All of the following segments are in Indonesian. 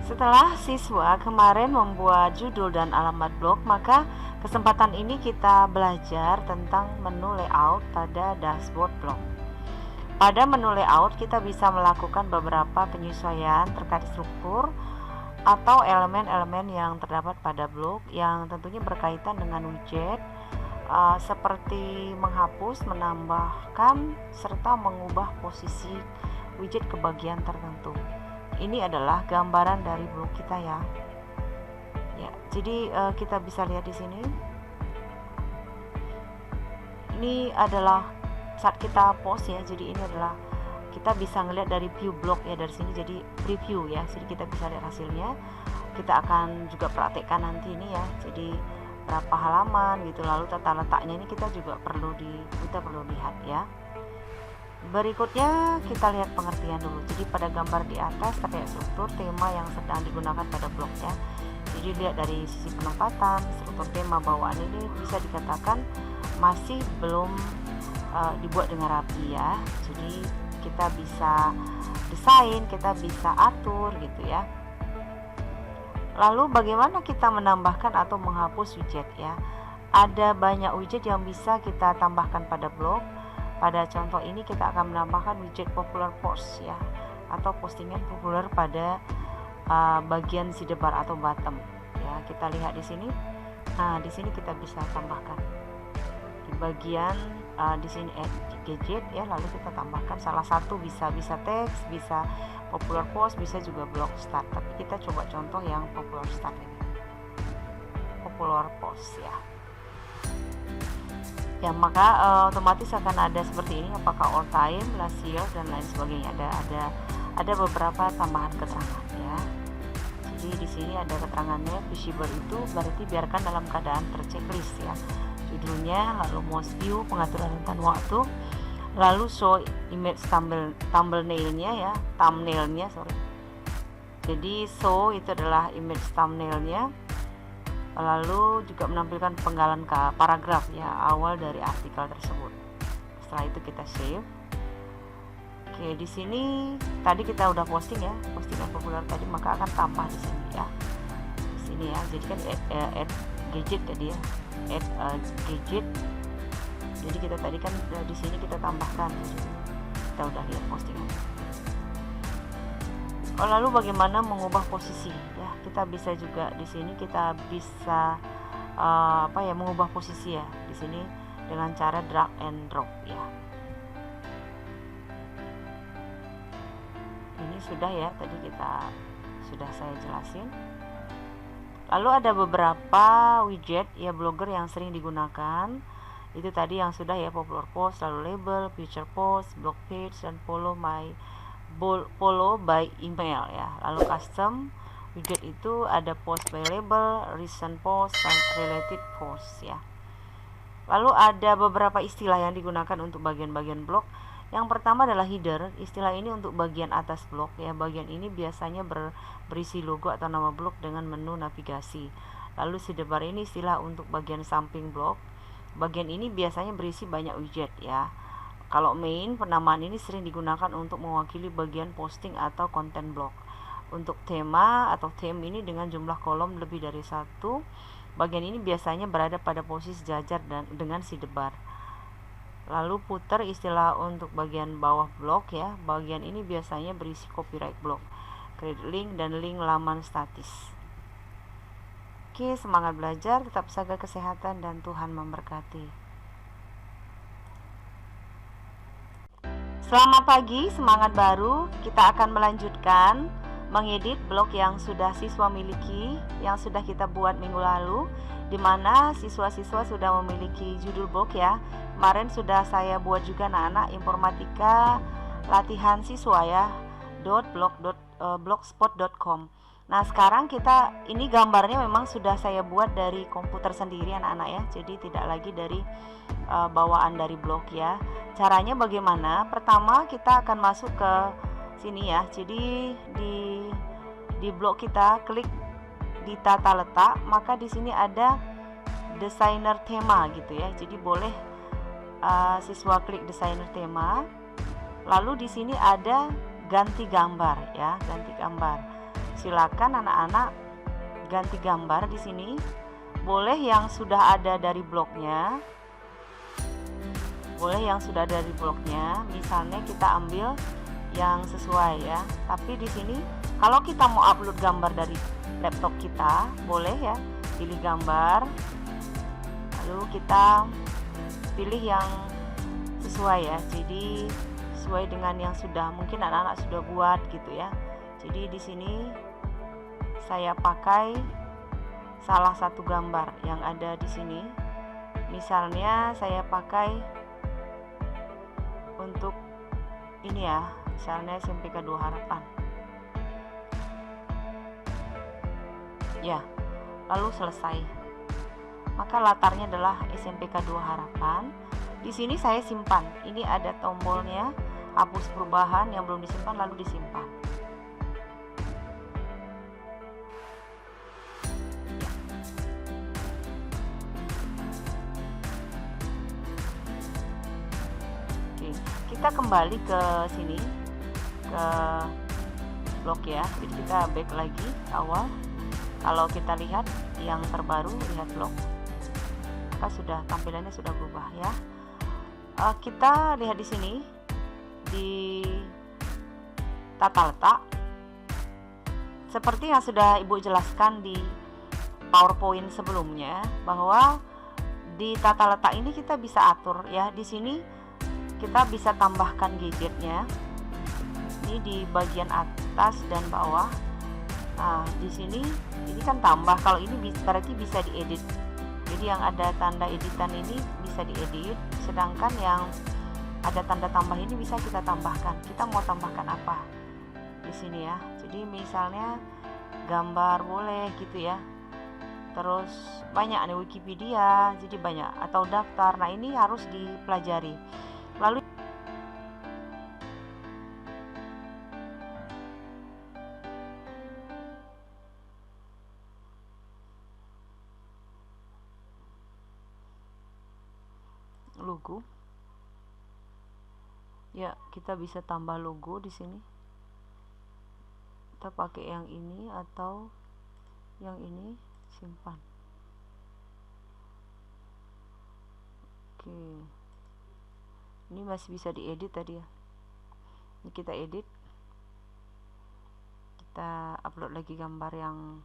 Setelah siswa kemarin membuat judul dan alamat blog, maka kesempatan ini kita belajar tentang menu layout pada dashboard blog. Pada menu layout kita bisa melakukan beberapa penyesuaian terkait struktur atau elemen-elemen yang terdapat pada blog yang tentunya berkaitan dengan widget, seperti menghapus, menambahkan, serta mengubah posisi widget ke bagian tertentu. Ini adalah gambaran dari blog kita ya. Jadi kita bisa lihat di sini. Ini adalah saat kita post ya. Jadi ini adalah kita bisa ngelihat dari view blog ya dari sini. Jadi preview ya. Jadi kita bisa lihat hasilnya. Kita akan juga praktekkan nanti ini ya. Jadi berapa halaman gitu. Lalu tata letaknya ini kita juga perlu lihat ya. Berikutnya kita lihat pengertian dulu. Jadi pada gambar di atas terlihat struktur tema yang sedang digunakan pada blog ya. Jadi lihat dari sisi penempatan, struktur tema bawaan ini bisa dikatakan masih belum dibuat dengan rapi ya. Jadi kita bisa desain, kita bisa atur gitu ya. Lalu bagaimana kita menambahkan atau menghapus widget ya? Ada banyak widget yang bisa kita tambahkan pada blog. Pada contoh ini kita akan menambahkan widget popular post ya, atau postingan populer pada bagian sidebar atau bottom ya. Kita lihat di sini. Nah, di sini kita bisa tambahkan di bagian di sini add gadget ya, lalu kita tambahkan salah satu, bisa teks, bisa popular post, bisa juga blog start. Tapi kita coba contoh yang popular start ini. Popular post ya. Ya, maka otomatis akan ada seperti ini, apakah all time, last year, dan lain sebagainya. Ada beberapa tambahan keterangan ya. Jadi di sini ada keterangannya, visible itu berarti biarkan dalam keadaan terchecklist ya. Judulnya, lalu most view, pengaturan rentan waktu, lalu show image thumbnailnya. Jadi show itu adalah image thumbnailnya. Lalu juga menampilkan penggalan paragraf ya, awal dari artikel tersebut. Setelah itu kita save. Oke, di sini tadi kita udah posting ya, postingan populer tadi, maka akan tambah di sini ya. Di sini ya. Jadi kan add gadget tadi ya. Add gadget. Jadi kita tadi kan di sini kita tambahkan. Kita udah lihat postingan. Lalu bagaimana mengubah posisi ya? Kita bisa juga di sini kita bisa mengubah posisi ya di sini dengan cara drag and drop ya. Ini sudah ya, tadi sudah saya jelasin. Lalu ada beberapa widget ya blogger yang sering digunakan. Itu tadi yang sudah ya, popular post, lalu label, feature post, blog page, dan follow by email ya. Lalu custom widget itu ada post by label, recent post, dan related post ya. Lalu ada beberapa istilah yang digunakan untuk bagian-bagian blog. Yang pertama adalah header. Istilah ini untuk bagian atas blog ya. Bagian ini biasanya berisi logo atau nama blog dengan menu navigasi. Lalu sidebar ini istilah untuk bagian samping blog. Bagian ini biasanya berisi banyak widget ya. Kalau main, penamaan ini sering digunakan untuk mewakili bagian posting atau konten blog. Untuk tema atau theme ini dengan jumlah kolom lebih dari satu, bagian ini biasanya berada pada posisi sejajar dengan sidebar. Lalu footer istilah untuk bagian bawah blog ya. Bagian ini biasanya berisi copyright blog, credit link, dan link laman statis. Oke, semangat belajar, tetap jaga kesehatan, dan Tuhan memberkati. Selamat pagi, semangat baru. Kita akan melanjutkan mengedit blog yang sudah siswa miliki, yang sudah kita buat minggu lalu, di mana siswa-siswa sudah memiliki judul blog ya. Kemarin sudah saya buat juga anak-anak informatika latihan siswa ya, .blogspot.com. Nah, sekarang ini gambarnya memang sudah saya buat dari komputer sendiri anak-anak ya. Jadi tidak lagi dari bawaan dari blog ya. Caranya bagaimana? Pertama kita akan masuk ke sini ya. Jadi di blog kita klik di tata letak, maka di sini ada desainer tema gitu ya. Jadi boleh siswa klik desainer tema. Lalu di sini ada ganti gambar ya, ganti gambar. silakan anak-anak ganti gambar di sini. Boleh yang sudah ada dari blognya, misalnya kita ambil yang sesuai ya. Tapi di sini kalau kita mau upload gambar dari laptop kita, boleh ya, pilih gambar, lalu kita pilih yang sesuai ya. Jadi sesuai dengan yang sudah mungkin anak-anak sudah buat gitu ya. Jadi di sini saya pakai salah satu gambar yang ada di sini. Misalnya saya pakai untuk ini ya, misalnya SMPK 2 Harapan. Ya, lalu selesai. Maka latarnya adalah SMPK 2 Harapan. Di sini saya simpan. Ini ada tombolnya, hapus perubahan, yang belum disimpan lalu disimpan. Kita kembali ke sini, ke blog ya. Jadi kita back lagi awal. Kalau kita lihat yang terbaru, lihat blog, maka sudah tampilannya sudah berubah ya. Kita lihat di sini di tata letak, seperti yang sudah Ibu jelaskan di PowerPoint sebelumnya, bahwa di tata letak ini kita bisa atur ya. Di sini kita bisa tambahkan gadgetnya. Ini di bagian atas dan bawah. Nah, di sini ini kan tambah. Kalau ini berarti bisa diedit. Jadi yang ada tanda editan ini bisa diedit, sedangkan yang ada tanda tambah ini bisa kita tambahkan. Kita mau tambahkan apa di sini ya. Jadi misalnya gambar boleh gitu ya. Terus banyak nih, Wikipedia, jadi banyak, atau daftar. Nah, ini harus dipelajari. Lalu logo. Ya, kita bisa tambah logo di sini. Kita pakai yang ini atau yang ini, simpan. Oke. Ini masih bisa diedit tadi ya. Ini kita edit. Kita upload lagi gambar yang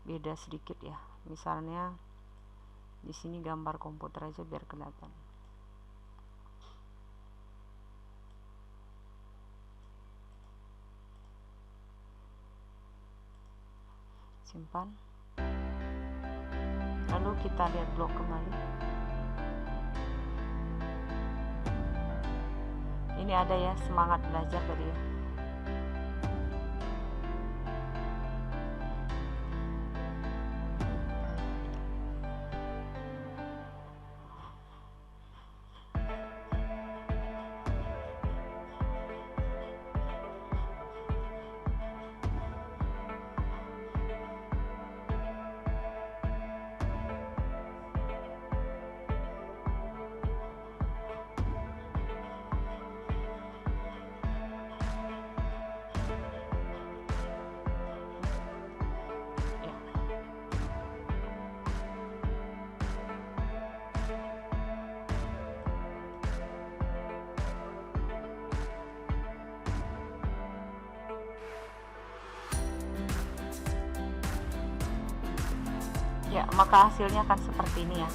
beda sedikit ya. Misalnya di sini gambar komputer aja biar kelihatan. Simpan. Lalu kita lihat blog kembali. Ini ada ya, semangat belajar tadi ya. Ya, maka hasilnya akan seperti ini ya.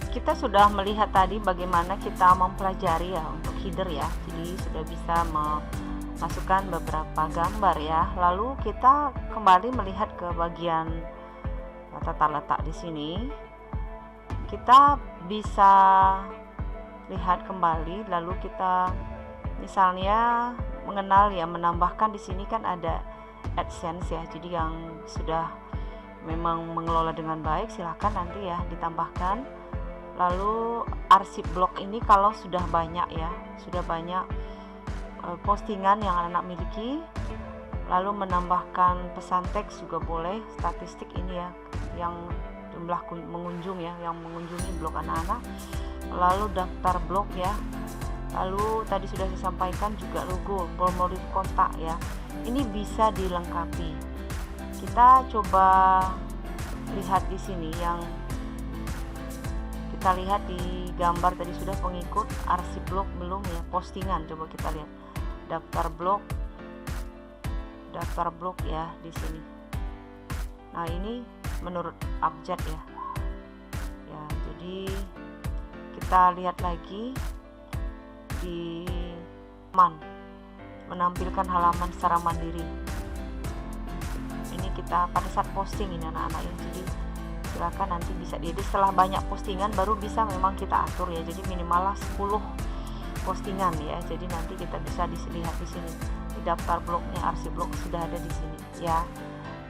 Kita sudah melihat tadi bagaimana kita mempelajari ya untuk header ya. Jadi sudah bisa memasukkan beberapa gambar ya. Lalu kita kembali melihat ke bagian tata letak di sini. Kita bisa lihat kembali, lalu kita misalnya mengenal ya, menambahkan di sini kan ada AdSense ya. Jadi yang sudah memang mengelola dengan baik silakan nanti ya ditambahkan. Lalu arsip blog ini kalau sudah banyak ya, sudah banyak postingan yang anak miliki, lalu menambahkan pesan teks juga boleh, statistik ini ya, yang jumlah pengunjung ya, yang mengunjungi blog anak-anak, lalu daftar blog ya, Lalu tadi sudah saya sampaikan juga logo, formulir kontak ya. Ini bisa dilengkapi. Kita coba lihat di sini yang kita lihat di gambar tadi sudah pengikut, arsip blog belum ya, postingan. Coba kita lihat daftar blog ya di sini. Nah, ini menurut abjad ya. Ya, jadi kita lihat lagi di menampilkan halaman secara mandiri. Ini kita pada saat posting ini anak-anak ya. Jadi silakan nanti bisa diedit setelah banyak postingan baru bisa memang kita atur ya. Jadi minimal 10 postingan ya. Jadi nanti kita bisa dilihat di sini di daftar blognya, arsip blog sudah ada di sini ya.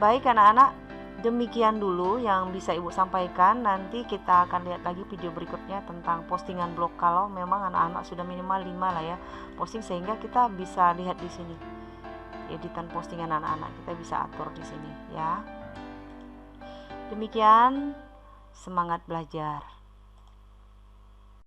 Baik anak-anak, demikian dulu yang bisa Ibu sampaikan. Nanti kita akan lihat lagi video berikutnya tentang postingan blog kalau memang anak-anak sudah minimal 5 lah ya posting, sehingga kita bisa lihat di sini editan postingan anak-anak, kita bisa atur di sini ya. Demikian, semangat belajar.